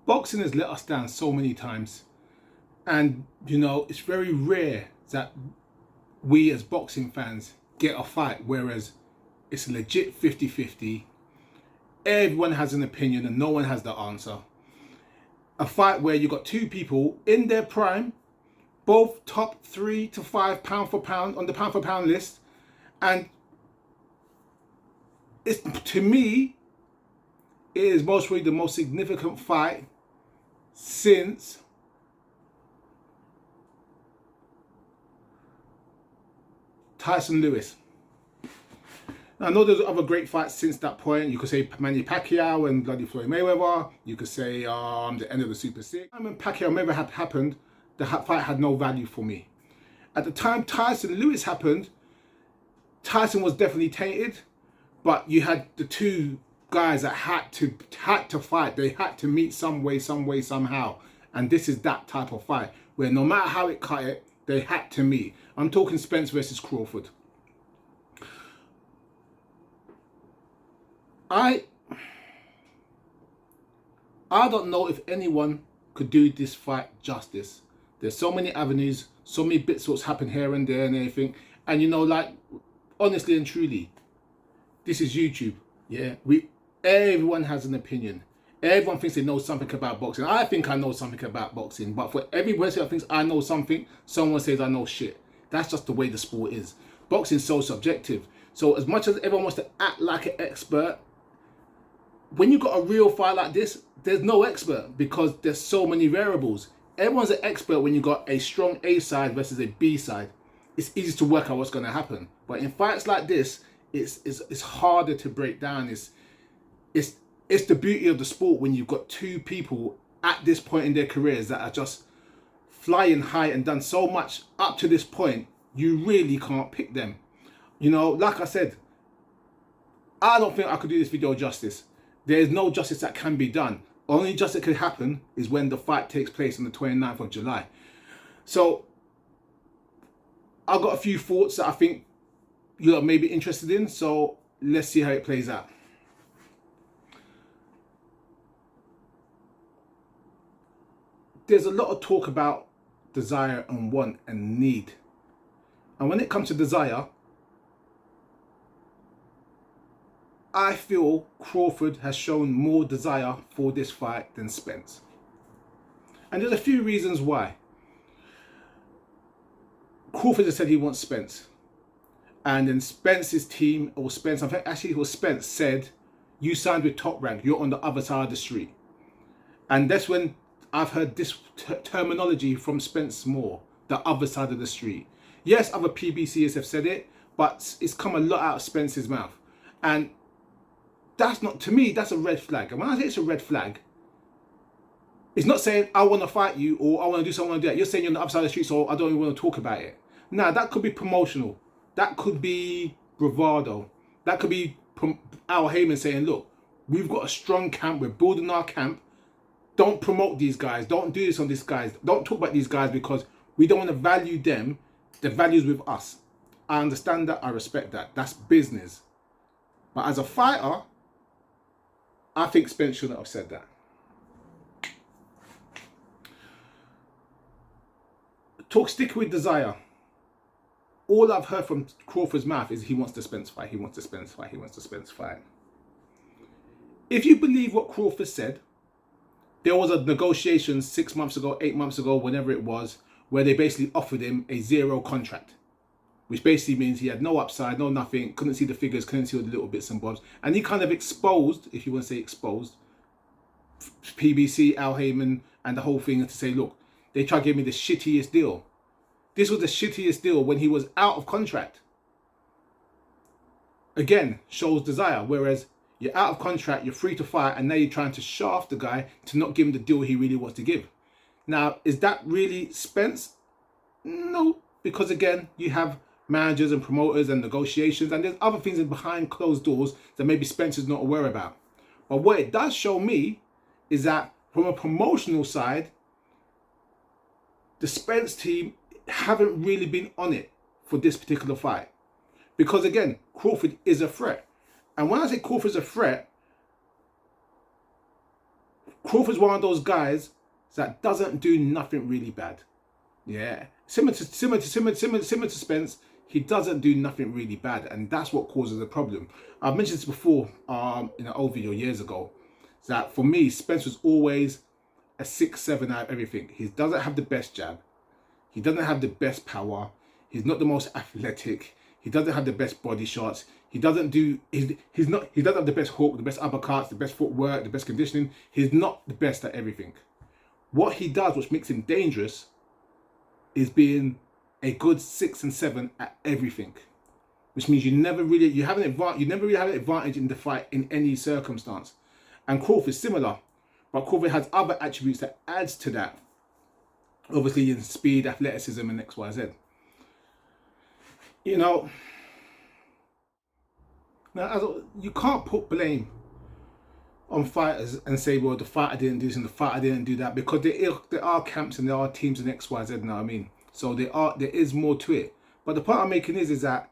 boxing has let us down so many times. And, you know, it's very rare that we as boxing fans get a fight, whereas it's a legit 50-50. Everyone has an opinion and no one has the answer. A fight where you got two people in their prime, both top 3 to 5 pound for pound on the pound for pound list. And it's, to me, it is most probably the most significant fight since Tyson Lewis. Now, I know there's other great fights since that point. You could say Manny Pacquiao and bloody Floyd Mayweather. You could say the end of the Super Six. When Pacquiao Mayweather had happened, the fight had no value for me. At the time Tyson Lewis happened, Tyson was definitely tainted, but you had the two guys that had to fight. They had to meet some way, somehow. And this is that type of fight where no matter how it cut it, they had to meet. I'm talking Spence versus Crawford. I don't know if anyone could do this fight justice. There's so many avenues, so many bits what's happened here and there and everything. And you know, like, honestly and truly, this is YouTube. Yeah, everyone has an opinion. Everyone thinks they know something about boxing. I think I know something about boxing, but for every person that thinks I know something, someone says I know shit. That's just the way the sport is. Boxing's so subjective. So as much as everyone wants to act like an expert, when you got a real fight like this, there's no expert because there's so many variables. Everyone's an expert when you got a strong A side versus a B side. It's easy to work out what's going to happen. But in fights like this, it's harder to break down. It's the beauty of the sport when you've got two people at this point in their careers that are just flying high and done so much up to this point. You really can't pick them. You know, like I said, I don't think I could do this video justice. There's no justice that can be done. Only justice that could happen is when the fight takes place on the 29th of July. So I've got a few thoughts that I think you may be interested in. So let's see how it plays out. There's a lot of talk about desire and want and need. And when it comes to desire, I feel Crawford has shown more desire for this fight than Spence. And there's a few reasons why. Crawford has said he wants Spence. And then Spence's team, or Spence, I think actually it was Spence, said, you signed with Top Rank, you're on the other side of the street. And that's when I've heard this terminology from Spence more, the other side of the street. Yes, other PBCs have said it, but it's come a lot out of Spence's mouth. And that's not, to me, that's a red flag. And when I say it's a red flag, it's not saying I want to fight you or I want to do something like that. You're saying you're on the other side of the street, so I don't even want to talk about it. Now, that could be promotional. That could be bravado. That could be Al Heyman saying, look, we've got a strong camp. We're building our camp. Don't promote these guys. Don't do this on these guys. Don't talk about these guys because we don't want to value them. The value's with us. I understand that. I respect that. That's business. But as a fighter, I think Spence shouldn't have said that. Stick with desire. All I've heard from Crawford's mouth is he wants the Spence fight. He wants the Spence fight. He wants the Spence fight. If you believe what Crawford said, there was a negotiation 6 months ago, 8 months ago, whenever it was, where they basically offered him a zero contract, which basically means he had no upside, no nothing, couldn't see the figures, couldn't see all the little bits and bobs. And he kind of exposed, if you want to say exposed, PBC, Al Heyman, and the whole thing to say, look, they tried to give me the shittiest deal. This was the shittiest deal when he was out of contract. Again, shows desire. Whereas you're out of contract, you're free to fight, and now you're trying to shaft the guy to not give him the deal he really wants to give. Now, is that really Spence? No, because again, you have managers and promoters and negotiations, and there's other things behind closed doors that maybe Spence is not aware about. But what it does show me is that from a promotional side, the Spence team haven't really been on it for this particular fight. Because again, Crawford is a threat. And when I say Crawford is a threat, Crawford's one of those guys that doesn't do nothing really bad. Yeah, similar to Spence, he doesn't do nothing really bad, and that's what causes the problem. I've mentioned this before in an old video years ago, that for me, Spence was always a 6-7 out of everything. He doesn't have the best jab, he doesn't have the best power, he's not the most athletic, he doesn't have the best body shots, he doesn't have the best hook, the best uppercuts, the best footwork, the best conditioning. He's not the best at everything. What he does, which makes him dangerous, is being a good 6 and 7 at everything, which means you never really have an advantage in the fight in any circumstance. And Crawford is similar, but Crawford has other attributes that adds to that, obviously in speed, athleticism, and XYZ. You know, now you can't put blame on fighters and say, well, the fighter didn't do this and the fighter didn't do that, because there are camps and there are teams and XYZ, you know what I mean? So there is more to it. But the point I'm making is that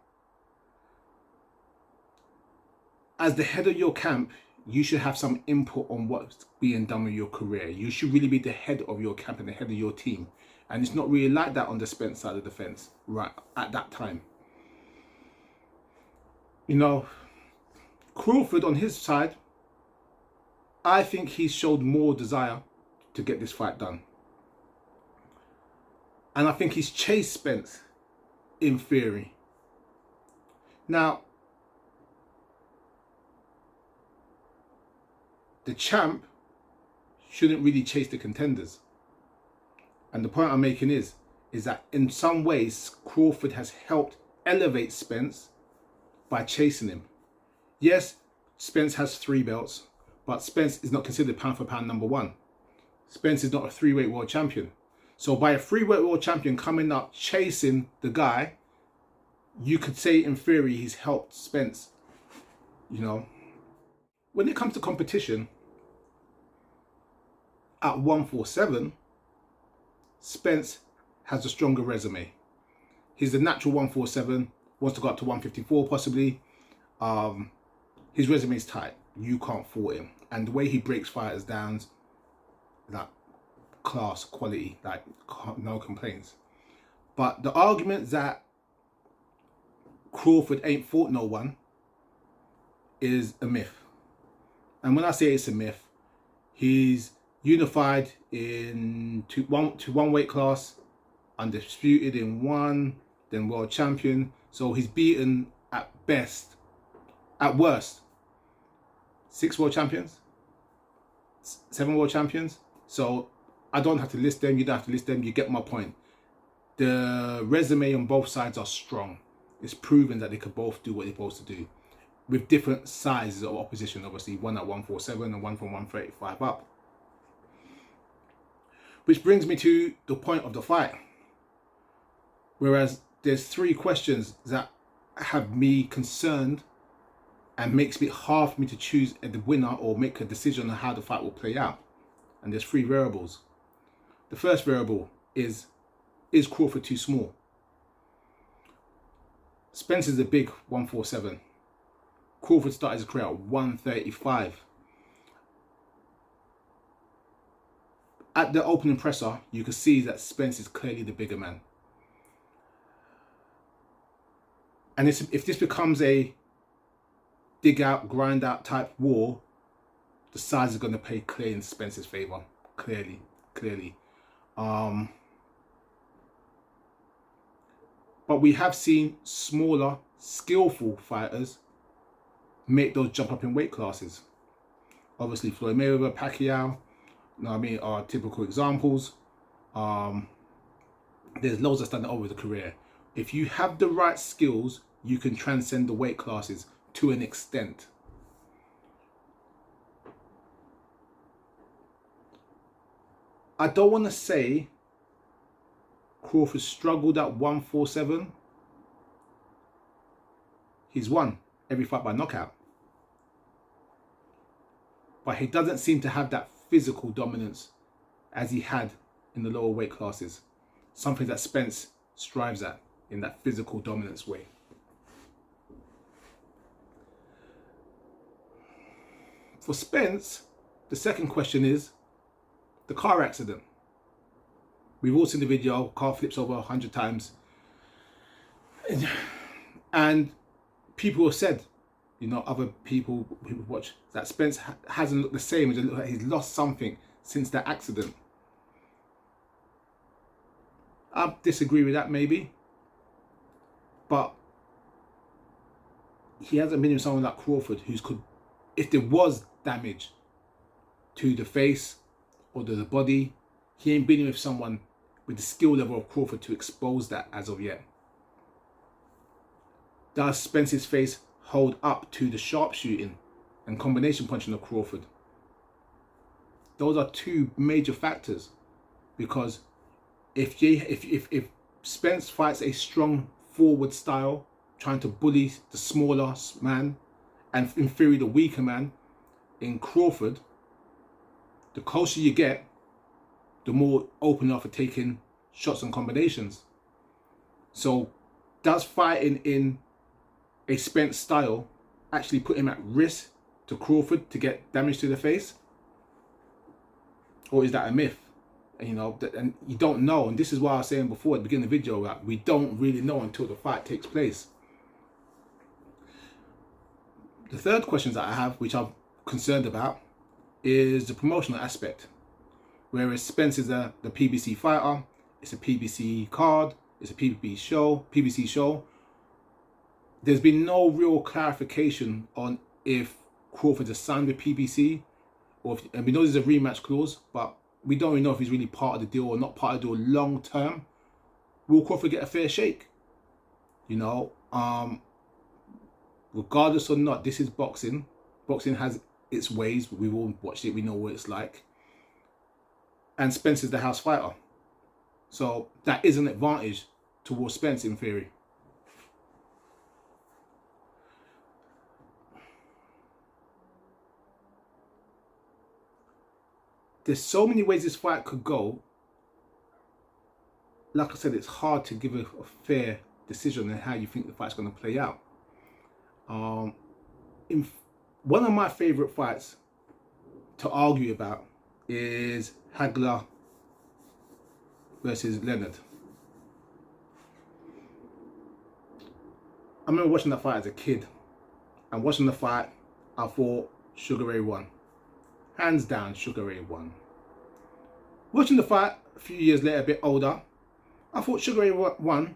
as the head of your camp, you should have some input on what's being done with your career. You should really be the head of your camp and the head of your team. And it's not really like that on the Spence side of the fence, right, at that time. You know, Crawford on his side, I think he showed more desire to get this fight done. And I think he's chased Spence in theory. Now, the champ shouldn't really chase the contenders. And the point I'm making is that in some ways, Crawford has helped elevate Spence by chasing him. Yes, Spence has 3 belts, but Spence is not considered pound for pound number 1. Spence is not a 3-weight world champion. So by a 3-weight world champion coming up chasing the guy, you could say in theory he's helped Spence. You know, when it comes to competition at 147, Spence has a stronger resume. He's the natural 147, wants to go up to 154 possibly. His resume is tight. You can't fault him. And the way he breaks fighters down, like class, quality, like no complaints. But the argument that Crawford ain't fought no one is a myth. And when I say it's a myth, he's unified to one weight class, undisputed in 1, then world champion. So he's beaten at worst, 6 world champions, 7 world champions. So I don't have to list them, you don't have to list them, you get my point. The resume on both sides are strong. It's proven that they could both do what they're supposed to do, with different sizes of opposition, obviously, one at 147 and one from 135 up. Which brings me to the point of the fight. Whereas there's 3 questions that have me concerned and makes it hard for me to choose the winner or make a decision on how the fight will play out. And there's 3 variables. The first variable is Crawford too small? Spence is a big 147. Crawford started his career at 135. At the opening presser, you can see that Spence is clearly the bigger man. And if this becomes a dig out, grind out type war, the size is going to play clear in Spence's favour. Clearly. But we have seen smaller, skillful fighters make those jump up in weight classes. Obviously, Floyd Mayweather, Pacquiao, you know what I mean, are typical examples. There's loads that stand over the career. If you have the right skills, you can transcend the weight classes to an extent. I don't want to say Crawford struggled at 147. He's won every fight by knockout. But he doesn't seem to have that physical dominance as he had in the lower weight classes. Something that Spence strives at, in that physical dominance way. For Spence, the second question is, the car accident. We've all seen the video, car flips over 100 times. And people have said, you know, other people watch, that Spence hasn't looked the same. It looked like he's lost something since that accident. I disagree with that maybe. But he hasn't been with someone like Crawford who could, if there was damage to the face or to the body, he ain't been with someone with the skill level of Crawford to expose that as of yet. Does Spence's face hold up to the sharpshooting and combination punching of Crawford? Those are two major factors, because if Spence fights a strong forward style, trying to bully the smaller man and in theory the weaker man in Crawford, the closer you get, the more open you are for taking shots and combinations. So does fighting in a Spence style actually put him at risk to Crawford to get damage to the face? Or is that a myth? And, you know, and you don't know. And this is why I was saying before at the beginning of the video, that we don't really know until the fight takes place. The third questions that I have, which I'm concerned about, is the promotional aspect. Whereas Spence is the PBC fighter, it's a PBC card, it's a PBC show. There's been no real clarification on if Crawford is signed with PBC, or if, and we know there's a rematch clause, but we don't really know if he's really part of the deal or not part of the deal long term. Will Crawford get a fair shake? You know, regardless or not, this is boxing. Boxing has its ways. We've all watched it. We know what it's like. And Spence is the house fighter. So that is an advantage towards Spence in theory. There's so many ways this fight could go. Like I said, it's hard to give a fair decision on how you think the fight's going to play out. In one of my favourite fights to argue about is Hagler versus Leonard. I remember watching that fight as a kid, and watching the fight, I thought Sugar Ray won. Hands down, Sugar Ray won. Watching the fight a few years later, a bit older, I thought Sugar Ray won,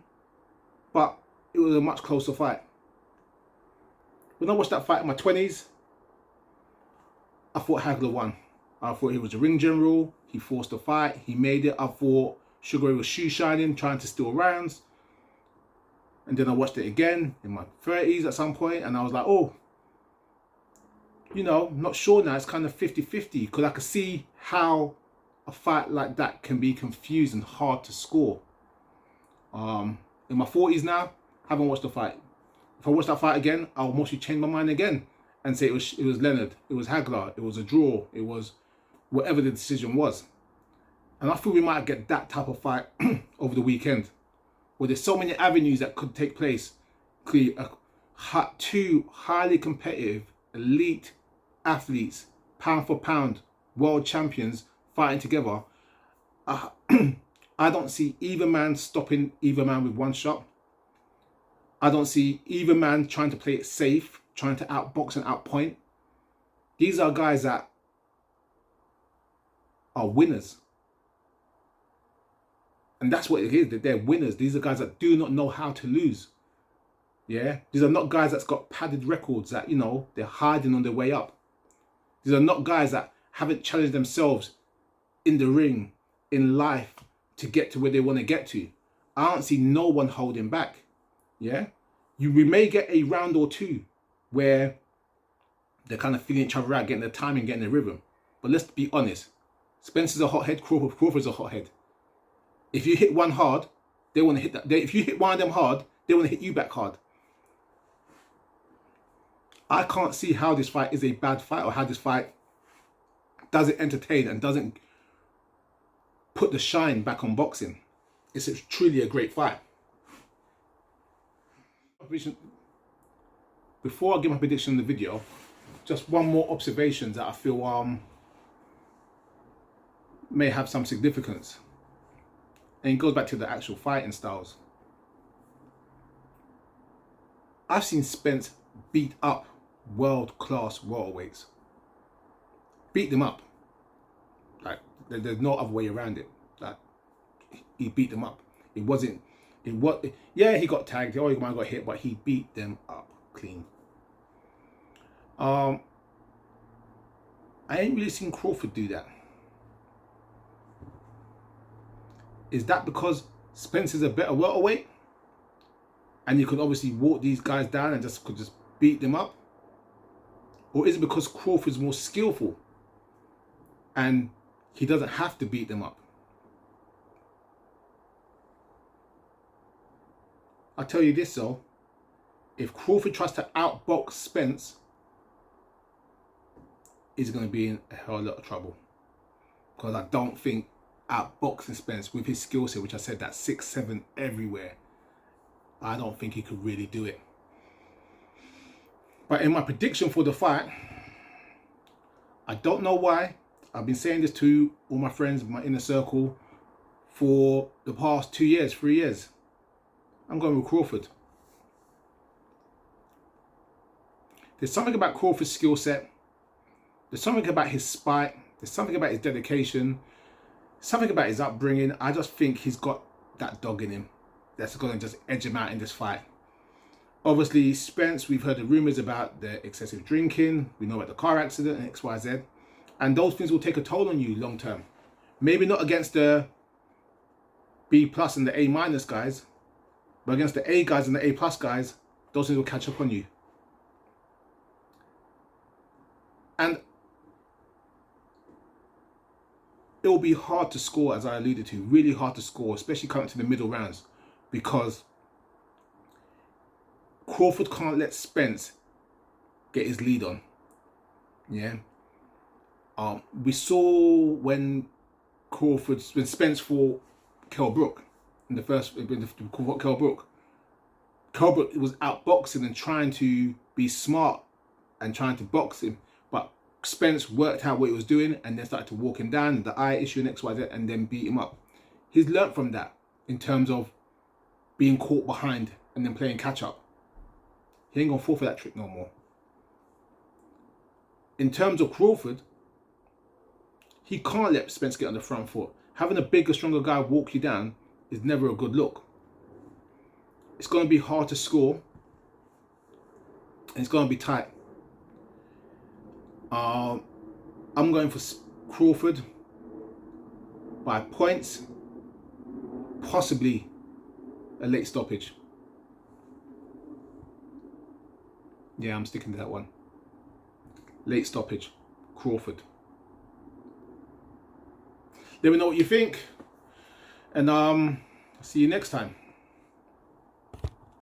but it was a much closer fight. When I watched that fight in my 20s, I thought Hagler won. I thought he was a ring general, he forced the fight, he made it. I thought Sugar Ray was shoe shining, trying to steal rounds. And then I watched it again in my 30s at some point, and I was like, oh, you know, not sure now. It's kind of 50-50, because I could see how a fight like that can be confused and hard to score. In my 40s now, haven't watched the fight. If I watch that fight again, I'll mostly change my mind again and say it was Leonard, it was Hagler, it was a draw, it was whatever the decision was. And I feel we might get that type of fight over the weekend, where there's so many avenues that could take place. Two highly competitive, elite athletes, pound for pound, world champions fighting together. I don't see either man stopping either man with one shot. I don't see either man trying to play it safe, trying to outbox and outpoint. These are guys that are winners. And that's what it is, that they're winners. These are guys that do not know how to lose. Yeah? These are not guys that's got padded records that, you know, they're hiding on their way up. These are not guys that haven't challenged themselves in the ring, in life, to get to where they want to get to. I don't see no one holding back. Yeah? We may get a round or two where they're kind of feeling each other out, getting the timing, getting the rhythm. But let's be honest. Spencer's a hothead, Crawford's a hothead. If you hit one hard, they want to hit that. If you hit one of them hard, they want to hit you back hard. I can't see how this fight is a bad fight, or how this fight doesn't entertain and doesn't put the shine back on boxing. It's truly a great fight. Before I give my prediction in the video, just one more observation that I feel may have some significance. And it goes back to the actual fighting styles. I've seen Spence beat up world-class welterweights. Beat them up. Like, there's no other way around it. Like, he beat them up. It wasn't, yeah, he got tagged, oh, he might have got hit, but he beat them up clean. I ain't really seen Crawford do that. Is that because Spence is a better welterweight? And you could obviously walk these guys down and could just beat them up? Or is it because Crawford's more skillful and he doesn't have to beat them up? I'll tell you this though, if Crawford tries to outbox Spence, he's going to be in a hell of a lot of trouble. Because I don't think outboxing Spence with his skill set, which I said that 6'7" everywhere, I don't think he could really do it. But in my prediction for the fight, I don't know why, I've been saying this to all my friends, my inner circle, for the past 2 years, 3 years. I'm going with Crawford. There's something about Crawford's skill set. There's something about his spite. There's something about his dedication. Something about his upbringing. I just think he's got that dog in him that's going to just edge him out in this fight. Obviously, Spence, we've heard the rumours about the excessive drinking. We know about the car accident and X, Y, Z. And those things will take a toll on you long term. Maybe not against the B+ and the A- guys, but against the A guys and the A+ guys, those things will catch up on you. And it will be hard to score, as I alluded to, really hard to score, especially coming to the middle rounds, because Crawford can't let Spence get his lead on. Yeah. We saw when Spence fought Kell Brook in the first, Kell Brook was outboxing and trying to be smart and trying to box him, but Spence worked out what he was doing and then started to walk him down, the eye issue and X, Y, Z, and then beat him up. He's learnt from that in terms of being caught behind and then playing catch up. He ain't gonna fall for that trick no more. In terms of Crawford, he can't let Spence get on the front foot. Having a bigger, stronger guy walk you down is never a good look. It's going to be hard to score. And it's going to be tight. I'm going for Crawford by points, possibly a late stoppage. Yeah, I'm sticking to that one. Late stoppage, Crawford. Let me know what you think, and see you next time.